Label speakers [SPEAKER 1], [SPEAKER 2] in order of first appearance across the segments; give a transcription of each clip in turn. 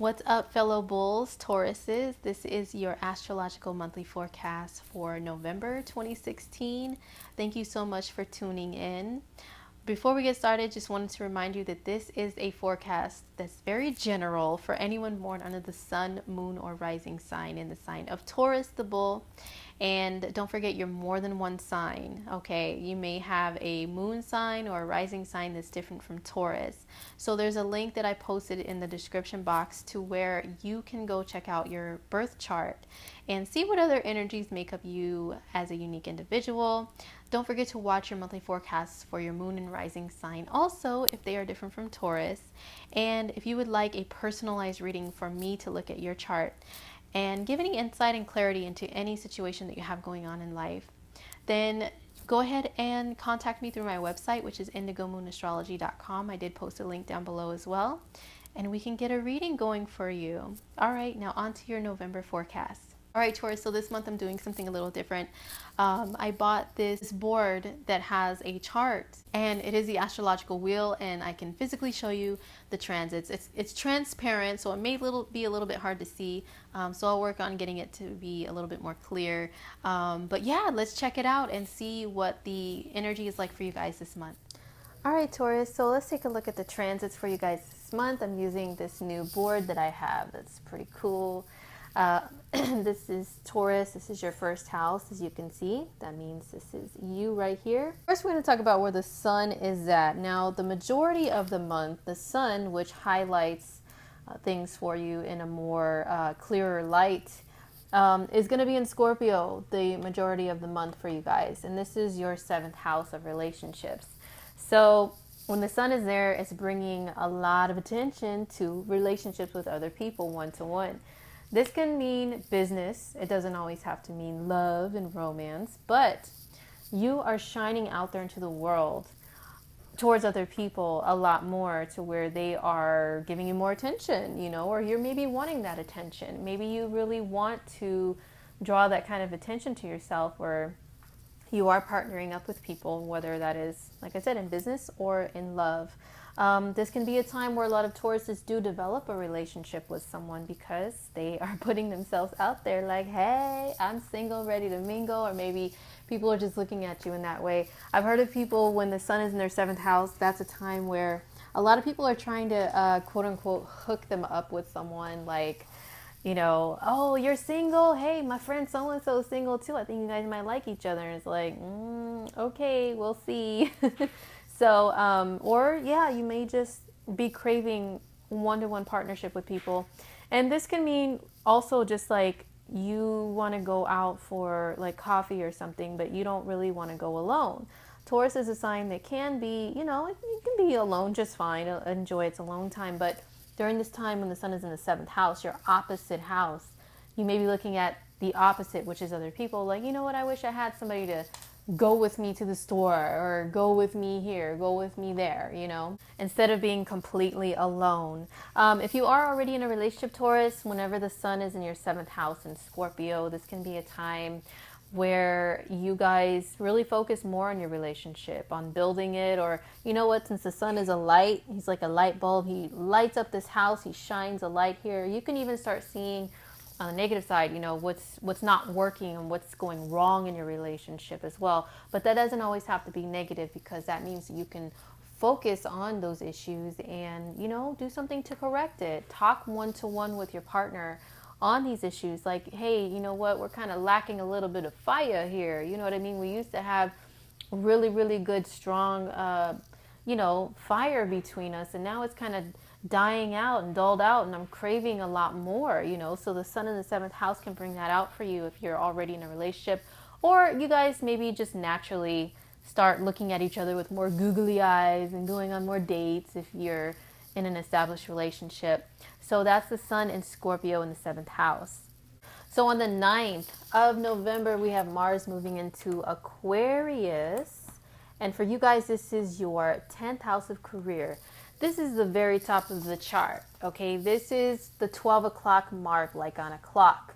[SPEAKER 1] What's up, fellow bulls, Tauruses? This is your astrological monthly forecast for November 2016. Thank you so much for tuning in. Before we get started, just wanted to remind you that this is a forecast that's very general for anyone born under the sun, moon, or rising sign in the sign of Taurus, the bull. And don't forget, you're more than one sign, okay? You may have a moon sign or a rising sign that's different from Taurus. So there's a link that I posted in the description box to where you can go check out your birth chart and see what other energies make up you as a unique individual. Don't forget to watch your monthly forecasts for your moon and rising sign also, if they are different from Taurus. And if you would like a personalized reading for me to look at your chart and give any insight and clarity into any situation that you have going on in life, then go ahead and contact me through my website, which is indigomoon.astrology.com. I did post a link down below as well, and we can get a reading going for you. All right, now on to your November forecast. All right, Taurus, so this month I'm doing something a little different. I bought this board that has a chart, and it is the astrological wheel, and I can physically show you the transits. It's transparent, so it may be a little bit hard to see, so I'll work on getting it to be a little bit more clear. But yeah, let's check it out and see what the energy is like for you guys this month. All right, Taurus, so let's take a look at the transits for you guys this month. I'm using this new board that I have that's pretty cool. This is Taurus. This is your first house, as you can see. That means this is you right here. First, we're going to talk about where the sun is at. Now, the majority of the month, the sun, which highlights things for you in a more clearer light, is going to be in Scorpio the majority of the month for you guys. And this is your 7th house of relationships. So when the sun is there, it's bringing a lot of attention to relationships with other people, one-to-one. This can mean business. It doesn't always have to mean love and romance, but you are shining out there into the world towards other people a lot more, to where they are giving you more attention, you know, or you're maybe wanting that attention. Maybe you really want to draw that kind of attention to yourself, where you are partnering up with people, whether that is, like I said, in business or in love. This can be a time where a lot of Tauruses do develop a relationship with someone because they are putting themselves out there like, hey, I'm single, ready to mingle, or maybe people are just looking at you in that way. I've heard of people, when the sun is in their 7th house, that's a time where a lot of people are trying to, quote unquote, hook them up with someone, like, you know, oh, you're single? Hey, my friend so-and-so is single too. I think you guys might like each other. And it's like, okay, we'll see. So, or yeah, you may just be craving one-to-one partnership with people. And this can mean also just like you want to go out for like coffee or something, but you don't really want to go alone. Taurus is a sign that can be, you know, it can be alone just fine, enjoy its alone time. But during this time when the sun is in the 7th house, your opposite house, you may be looking at the opposite, which is other people. Like, you know what, I wish I had somebody to go with me to the store, or go with me here, go with me there, you know, instead of being completely alone. If you are already in a relationship, Taurus, whenever the sun is in your 7th house in Scorpio, this can be a time where you guys really focus more on your relationship, on building it. Or, you know what, since the sun is a light, he's like a light bulb, he lights up this house, he shines a light here. You can even start seeing on the negative side, you know, what's not working and what's going wrong in your relationship as well. But that doesn't always have to be negative, because that means you can focus on those issues and, you know, do something to correct it. Talk one-to-one with your partner on these issues. Like, hey, you know what, we're kind of lacking a little bit of fire here. You know what I mean? We used to have really, really good, strong, you know, fire between us, and now it's kind of dying out and dulled out, and I'm craving a lot more, you know. So the sun in the 7th house can bring that out for you if you're already in a relationship, or you guys maybe just naturally start looking at each other with more googly eyes and going on more dates if you're in an established relationship. So that's the sun in Scorpio in the 7th house. So on the 9th of November, we have Mars moving into Aquarius. And for you guys, this is your 10th house of career. This is the very top of the chart, okay? This is the 12 o'clock mark, like on a clock.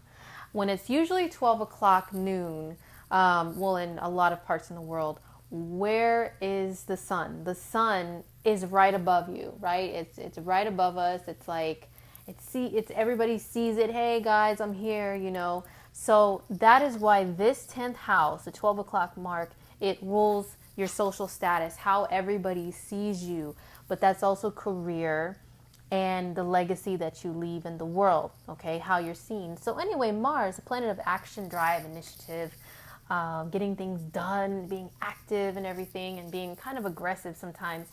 [SPEAKER 1] When it's usually 12 o'clock noon, well, in a lot of parts in the world, where is the sun? The sun is right above you, right? It's right above us. It's like It's everybody sees it. Hey guys, I'm here, you know. So that is why this 10th house, the 12 o'clock mark, it rules your social status, how everybody sees you. But that's also career and the legacy that you leave in the world, okay, how you're seen. So anyway, Mars, a planet of action, drive, initiative, getting things done, being active and everything, and being kind of aggressive sometimes,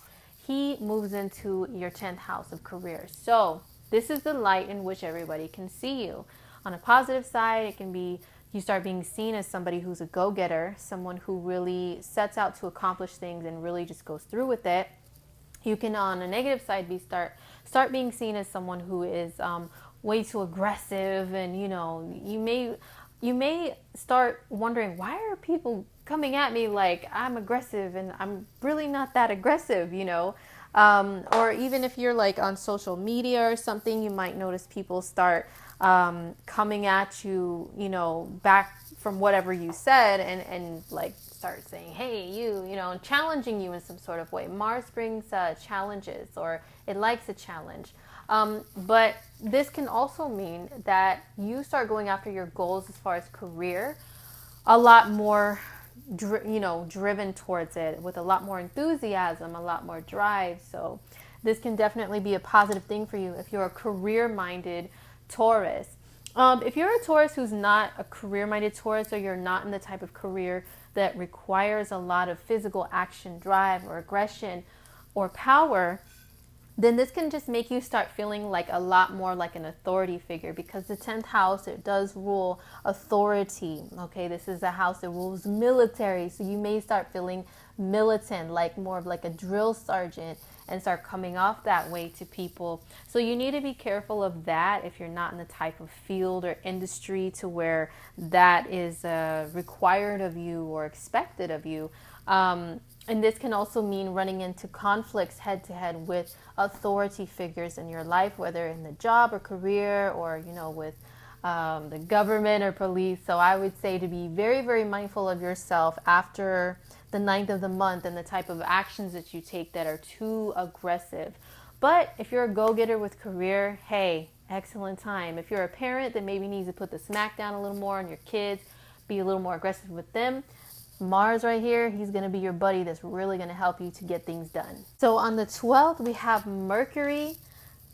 [SPEAKER 1] he moves into your 10th house of career. So this is the light in which everybody can see you. On a positive side, it can be you start being seen as somebody who's a go-getter, someone who really sets out to accomplish things and really just goes through with it. You can, on a negative side, start being seen as someone who is way too aggressive, and you know, you may start wondering, why are people coming at me like I'm aggressive and I'm really not that aggressive, you know. Or even if you're like on social media or something, you might notice people start coming at you, you know, back from whatever you said, and like start saying, hey, you know, and challenging you in some sort of way. Mars brings challenges, or it likes a challenge. But this can also mean that you start going after your goals as far as career a lot more, driven towards it with a lot more enthusiasm, a lot more drive. So this can definitely be a positive thing for you if you're a career-minded Taurus. If you're a Taurus who's not a career-minded Taurus, or you're not in the type of career that requires a lot of physical action, drive, or aggression, or power, then this can just make you start feeling like a lot more like an authority figure, because the 10th house, it does rule authority. Okay, this is a house that rules military, so you may start feeling militant, like more of like a drill sergeant, and start coming off that way to people. So you need to be careful of that if you're not in the type of field or industry to where that is required of you or expected of you. And this can also mean running into conflicts head to head with authority figures in your life, whether in the job or career, or, you know, with the government or police. So I would say to be very, very mindful of yourself after the 9th of the month and the type of actions that you take that are too aggressive. But if you're a go-getter with career, hey, excellent time. If you're a parent that maybe needs to put the smack down a little more on your kids, be a little more aggressive with them, Mars right here, he's going to be your buddy that's really going to help you to get things done. So on the 12th, we have Mercury,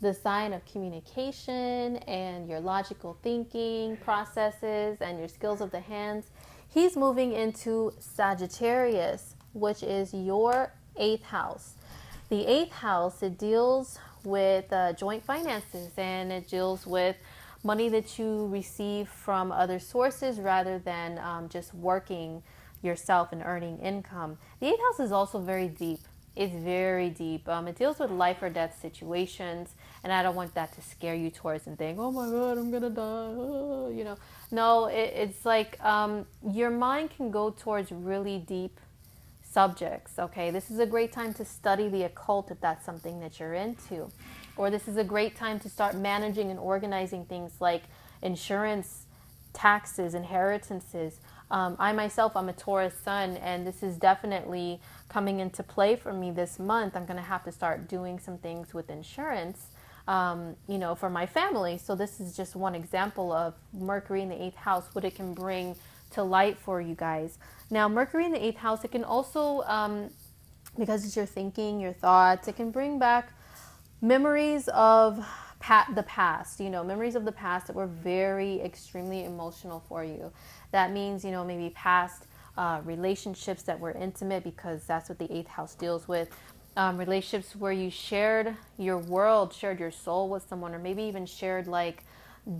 [SPEAKER 1] the sign of communication and your logical thinking processes and your skills of the hands. He's moving into Sagittarius, which is your 8th house. The 8th house, it deals with joint finances, and it deals with money that you receive from other sources rather than just working yourself and earning income. The 8th house is also very deep. It's very deep. It deals with life or death situations, and I don't want that to scare you towards and think, oh my God, I'm gonna die, you know. No, it's like your mind can go towards really deep subjects, okay? This is a great time to study the occult if that's something that you're into. Or this is a great time to start managing and organizing things like insurance, taxes, inheritances. I myself, I'm a Taurus sun, and this is definitely coming into play for me this month. I'm going to have to start doing some things with insurance, for my family. So this is just one example of Mercury in the 8th house, what it can bring to light for you guys. Now, Mercury in the 8th house, it can also, because it's your thinking, your thoughts, it can bring back memories of the past, memories of the past that were very extremely emotional for you. That means, maybe past relationships that were intimate, because that's what the 8th house deals with. Relationships where you shared your world, shared your soul with someone, or maybe even shared like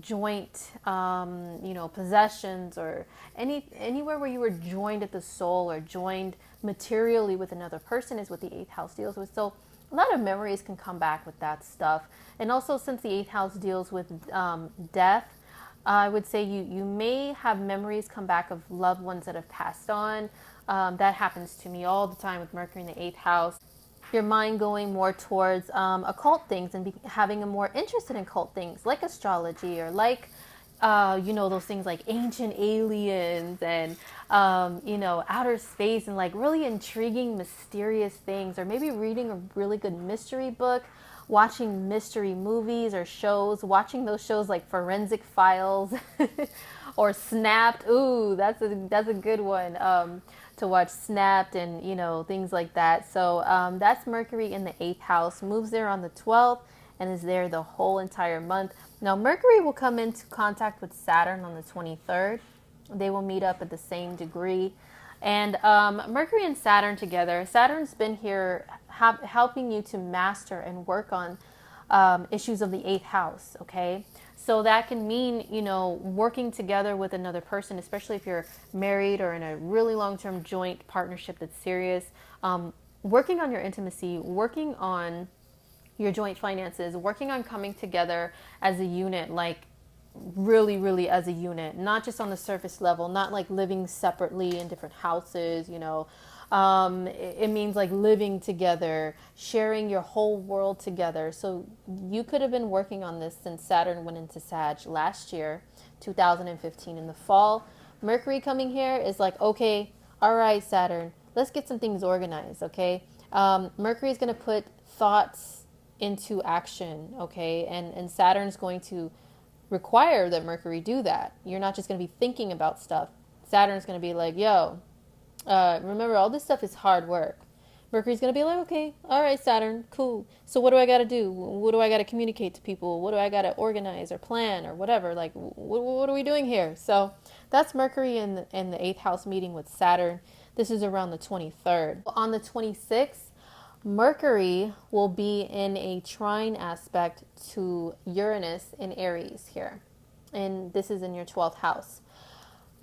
[SPEAKER 1] joint, possessions, or anywhere where you were joined at the soul or joined materially with another person is what the 8th house deals with. So a lot of memories can come back with that stuff. And also, since the 8th house deals with death, I would say you may have memories come back of loved ones that have passed on. That happens to me all the time with Mercury in the 8th house. Your mind going more towards occult things and having a more interest in occult things like astrology, or like, those things like ancient aliens and, outer space, and like really intriguing, mysterious things, or maybe reading a really good mystery book, watching mystery movies or shows, watching those shows like Forensic Files or Snapped. Ooh, that's a good one to watch, Snapped, and things like that. So that's Mercury in the 8th house, moves there on the 12th and is there the whole entire month. Now Mercury will come into contact with Saturn on the 23rd. They will meet up at the same degree. And Mercury and Saturn together, Saturn's been here helping you to master and work on issues of the 8th house, okay? So that can mean, working together with another person, especially if you're married or in a really long-term joint partnership that's serious. Working on your intimacy, working on your joint finances, working on coming together as a unit, like really, really as a unit, not just on the surface level, not like living separately in different houses, it means like living together, sharing your whole world together. So you could have been working on this since Saturn went into Sag last year, 2015 in the fall. Mercury coming here is like, okay, all right, Saturn, let's get some things organized, okay? Mercury is going to put thoughts into action, okay? And Saturn's going to require that Mercury do that. You're not just going to be thinking about stuff. Saturn's going to be like, yo, remember, all this stuff is hard work. Mercury's going to be like, okay, all right, Saturn, cool. So what do I got to do? What do I got to communicate to people? What do I got to organize or plan or whatever? Like, what are we doing here? So that's Mercury in the 8th house meeting with Saturn. This is around the 23rd. On the 26th, Mercury will be in a trine aspect to Uranus in Aries here. And this is in your 12th house.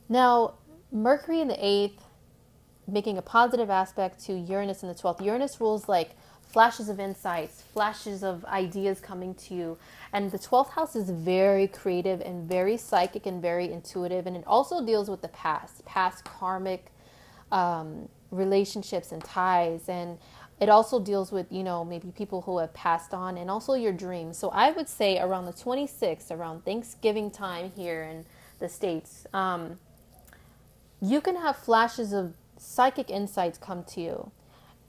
[SPEAKER 1] Now, Mercury in the 8th, making a positive aspect to Uranus in the 12th. Uranus rules like flashes of insights, flashes of ideas coming to you. And the 12th house is very creative and very psychic and very intuitive. And it also deals with the past karmic relationships and ties. And it also deals with, maybe people who have passed on, and also your dreams. So I would say around the 26th, around Thanksgiving time here in the States, you can have flashes of psychic insights come to you.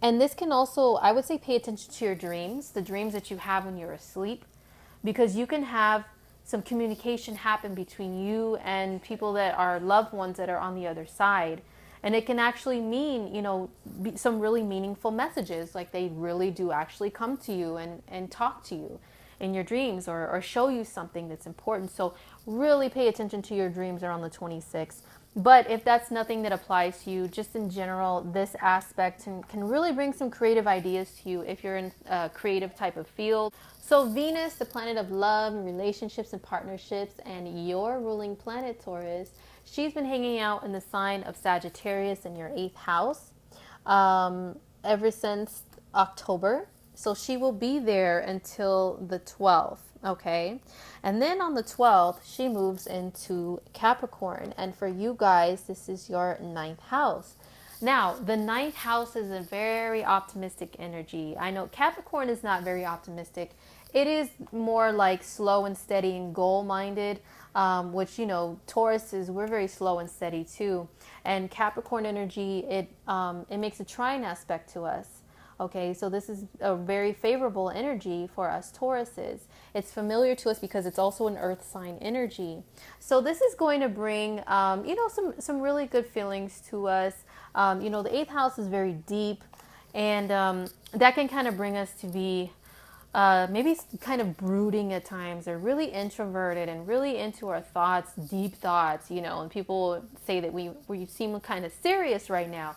[SPEAKER 1] And this can also, I would say, pay attention to your dreams, the dreams that you have when you're asleep, because you can have some communication happen between you and people that are loved ones that are on the other side. And it can actually mean, some really meaningful messages, like they really do actually come to you and talk to you in your dreams or show you something that's important. So really pay attention to your dreams around the 26th. But if that's nothing that applies to you, just in general, this aspect can really bring some creative ideas to you if you're in a creative type of field. So Venus, the planet of love and relationships and partnerships, and your ruling planet, Taurus, she's been hanging out in the sign of Sagittarius in your 8th house ever since October. So she will be there until the 12th, okay? And then on the 12th, she moves into Capricorn. And for you guys, this is your 9th house. Now, the 9th house is a very optimistic energy. I know Capricorn is not very optimistic. It is more like slow and steady and goal-minded, which, Taurus is, we're very slow and steady too. And Capricorn energy, it makes a trine aspect to us. Okay, so this is a very favorable energy for us Tauruses. It's familiar to us because it's also an earth sign energy. So this is going to bring, some really good feelings to us. The 8th house is very deep, and that can kind of bring us to be maybe kind of brooding at times, or really introverted and really into our thoughts, deep thoughts, and people say that we seem kind of serious right now.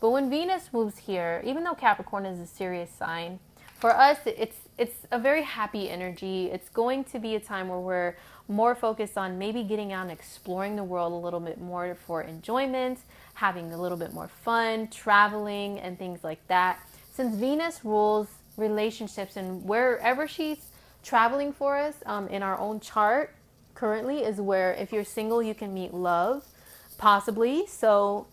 [SPEAKER 1] But when Venus moves here, even though Capricorn is a serious sign, for us, it's a very happy energy. It's going to be a time where we're more focused on maybe getting out and exploring the world a little bit more for enjoyment, having a little bit more fun, traveling, and things like that. Since Venus rules relationships, and wherever she's traveling for us in our own chart currently is where, if you're single, you can meet love, possibly. So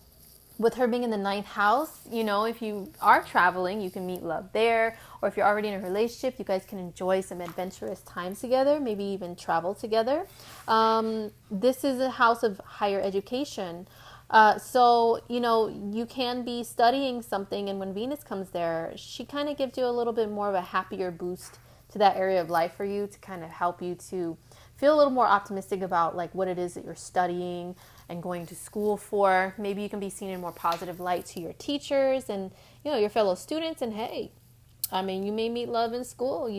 [SPEAKER 1] with her being in the 9th house, if you are traveling, you can meet love there. Or if you're already in a relationship, you guys can enjoy some adventurous times together, maybe even travel together. This is a house of higher education. So, you can be studying something, and when Venus comes there, she kind of gives you a little bit more of a happier boost to that area of life for you to kind of help you to feel a little more optimistic about like what it is that you're studying and going to school for. Maybe you can be seen in more positive light to your teachers and, your fellow students. And hey, I mean, you may meet love in school,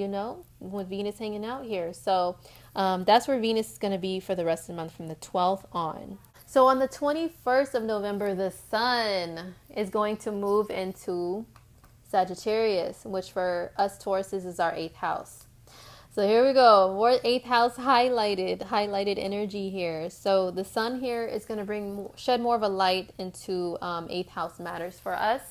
[SPEAKER 1] with Venus hanging out here. So that's where Venus is going to be for the rest of the month from the 12th on. So on the 21st of November, the sun is going to move into Sagittarius, which for us Tauruses is our 8th house. So here we go. More 8th house highlighted energy here. So the sun here is going to shed more of a light into 8th house matters for us.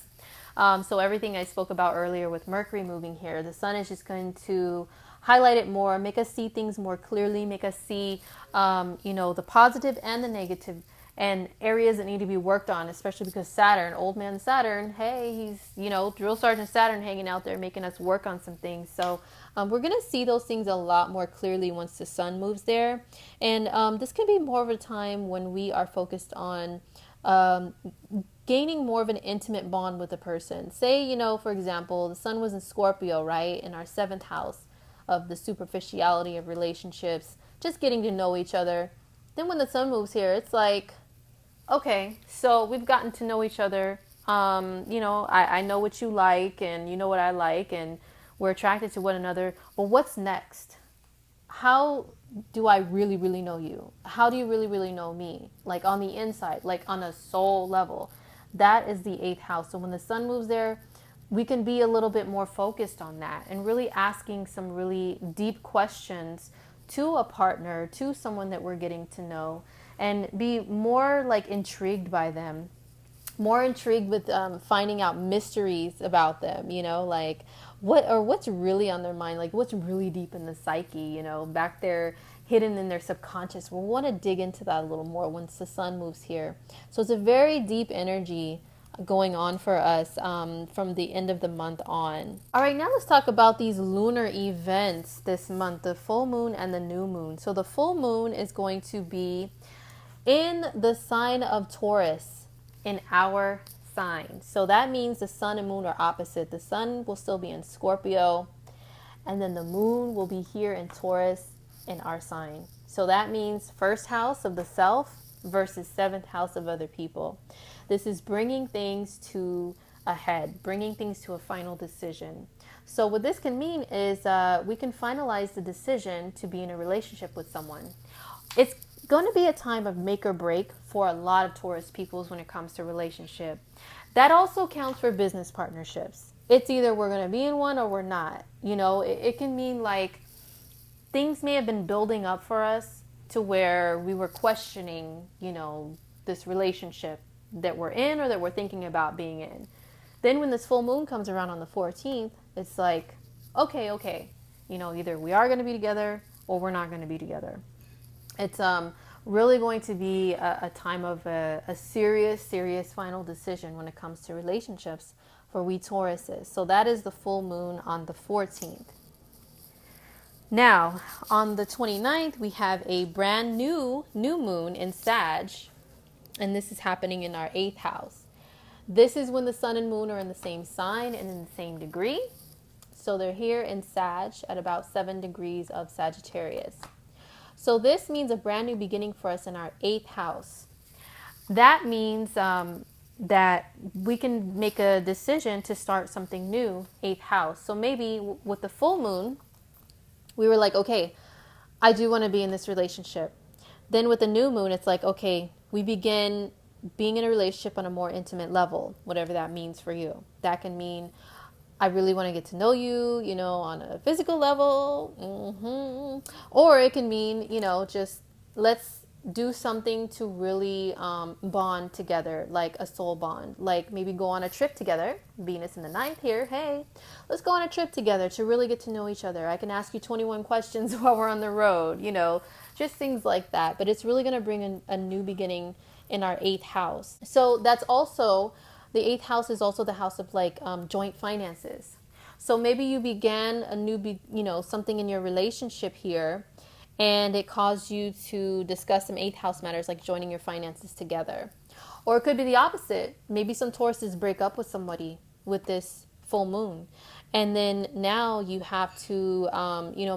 [SPEAKER 1] So everything I spoke about earlier with Mercury moving here, the sun is just going to highlight it more, make us see things more clearly, make us see, the positive and the negative and areas that need to be worked on, especially because Saturn, old man Saturn, hey, he's, drill sergeant Saturn hanging out there making us work on some things. So we're going to see those things a lot more clearly once the sun moves there. And this can be more of a time when we are focused on gaining more of an intimate bond with a person. Say, for example, the sun was in Scorpio, right? In our 7th house of the superficiality of relationships, just getting to know each other. Then when the sun moves here, it's like, okay, so we've gotten to know each other. I know what you like and you know what I like and we're attracted to one another. But what's next? How do I really, really know you? How do you really, really know me? Like on the inside, like on a soul level. That is the 8th house. So when the sun moves there, we can be a little bit more focused on that and really asking some really deep questions to a partner, to someone that we're getting to know, and be more like intrigued by them, more intrigued with finding out mysteries about them, like what's really on their mind, like what's really deep in the psyche, back there hidden in their subconscious. We'll want to dig into that a little more once the sun moves here. So it's a very deep energy going on for us from the end of the month on. All right, now let's talk about these lunar events this month, the full moon and the new moon. So the full moon is going to be in the sign of Taurus, in our sign. So that means the sun and moon are opposite. The sun will still be in Scorpio, and then the moon will be here in Taurus in our sign. So that means 1st house of the self versus 7th house of other people. This is bringing things to a head, bringing things to a final decision. So what this can mean is we can finalize the decision to be in a relationship with someone. It's going to be a time of make or break for a lot of Taurus peoples when it comes to relationship. That also counts for business partnerships. It's either we're going to be in one or we're not. It can mean like things may have been building up for us to where we were questioning, this relationship that we're in or that we're thinking about being in. Then when this full moon comes around on the 14th, it's like, okay, either we are going to be together or we're not going to be together. It's really going to be a time of a serious final decision when it comes to relationships for we Tauruses. So that is the full moon on the 14th. Now, on the 29th, we have a brand new moon in Sag, and this is happening in our 8th house. This is when the sun and moon are in the same sign and in the same degree. So they're here in Sag at about 7 degrees of Sagittarius. So this means a brand new beginning for us in our 8th house. That means that we can make a decision to start something new, 8th house. So maybe with the full moon, we were like, okay, I do want to be in this relationship. Then with the new moon, it's like, okay, we begin being in a relationship on a more intimate level, whatever that means for you. That can mean I really want to get to know you, on a physical level. Or it can mean, just let's do something to really bond together, like a soul bond. Like maybe go on a trip together. Venus in the 9th here. Hey, let's go on a trip together to really get to know each other. I can ask you 21 questions while we're on the road, just things like that. But it's really going to bring a new beginning in our 8th house. So that's also, the 8th house is also the house of like joint finances. So maybe you began a new, something in your relationship here, and it caused you to discuss some 8th house matters like joining your finances together. Or it could be the opposite. Maybe some Tauruses break up with somebody with this full moon. And then now you have to,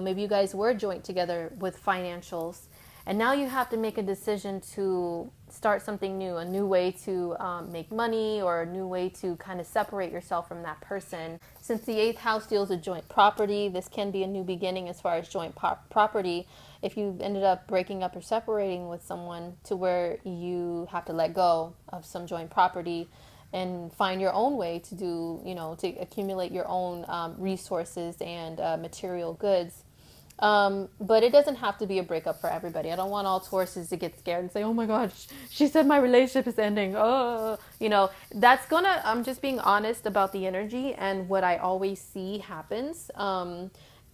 [SPEAKER 1] maybe you guys were joint together with financials. And now you have to make a decision to start something new, a new way to make money, or a new way to kind of separate yourself from that person. Since the 8th house deals with joint property, this can be a new beginning as far as joint property. If you ended up breaking up or separating with someone to where you have to let go of some joint property and find your own way to do, to accumulate your own resources and material goods. But it doesn't have to be a breakup for everybody. I don't want all Tauruses to get scared and say, oh my God, she said my relationship is ending. Oh, I'm just being honest about the energy and what I always see happens.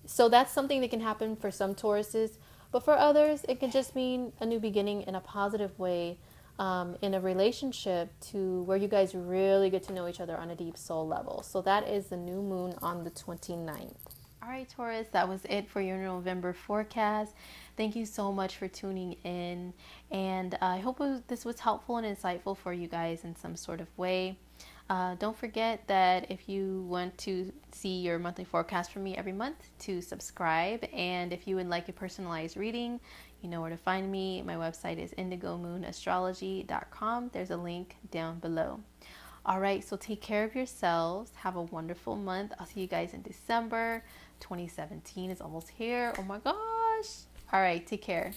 [SPEAKER 1] So that's something that can happen for some Tauruses, but for others, it can just mean a new beginning in a positive way, in a relationship to where you guys really get to know each other on a deep soul level. So that is the new moon on the 29th. All right, Taurus, that was it for your November forecast. Thank you so much for tuning in. And I hope this was helpful and insightful for you guys in some sort of way. Don't forget that if you want to see your monthly forecast from me every month, to subscribe. And if you would like a personalized reading, you know where to find me. My website is indigomoonastrology.com. There's a link down below. All right, so take care of yourselves. Have a wonderful month. I'll see you guys in December. 2017 is almost here. Oh my gosh. All right, take care.